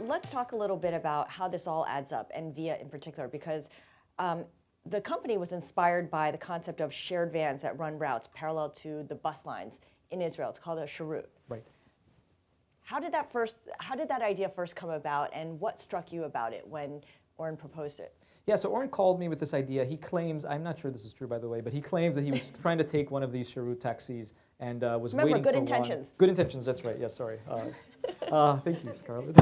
let's talk a little bit about how this all adds up, and Via in particular, because the company was inspired by the concept of shared vans that run routes parallel to the bus lines in Israel. It's called a sharut. Right. How did that idea first come about, and what struck you about it when Oren proposed it? Yeah, so Oren called me with this idea. He claims, I'm not sure this is true by the way, but he claims that he was trying to take one of these sharut taxis and was waiting for good intentions. one. Good intentions, that's right. Yeah, sorry. Thank you, Scarlet.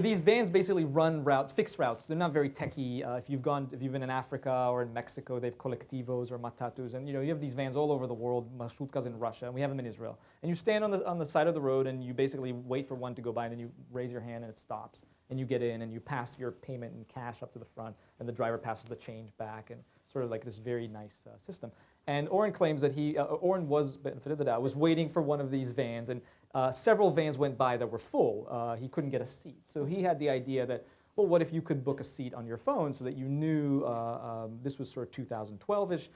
These vans basically run routes, fixed routes. They're not very techy. If you've been in Africa or in Mexico, they have colectivos or matatus, and you have these vans all over the world. Marshutkas in Russia, and we have them in Israel. And you stand on the side of the road, and you basically wait for one to go by, and then you raise your hand, and it stops, and you get in, and you pass your payment in cash up to the front, and the driver passes the change back, and sort of like this very nice system. And Oren claims that Oren was, benefit of the doubt, was waiting for one of these vans, and several vans went by that were full. He couldn't get a seat. So he had the idea that, well, what if you could book a seat on your phone so that you knew, this was sort of 2012-ish,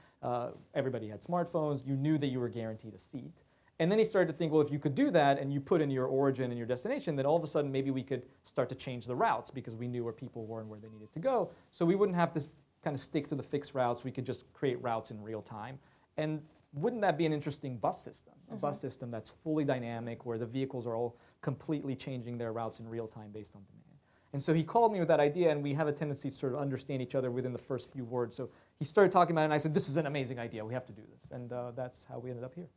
everybody had smartphones, you knew that you were guaranteed a seat. And then he started to think, well, if you could do that and you put in your origin and your destination, then all of a sudden maybe we could start to change the routes because we knew where people were and where they needed to go. So we wouldn't have to kind of stick to the fixed routes. We could just create routes in real time. And wouldn't that be an interesting bus system? A bus system that's fully dynamic, where the vehicles are all completely changing their routes in real time based on demand. And so he called me with that idea, and we have a tendency to sort of understand each other within the first few words. So he started talking about it, and I said, this is an amazing idea. We have to do this. And that's how we ended up here.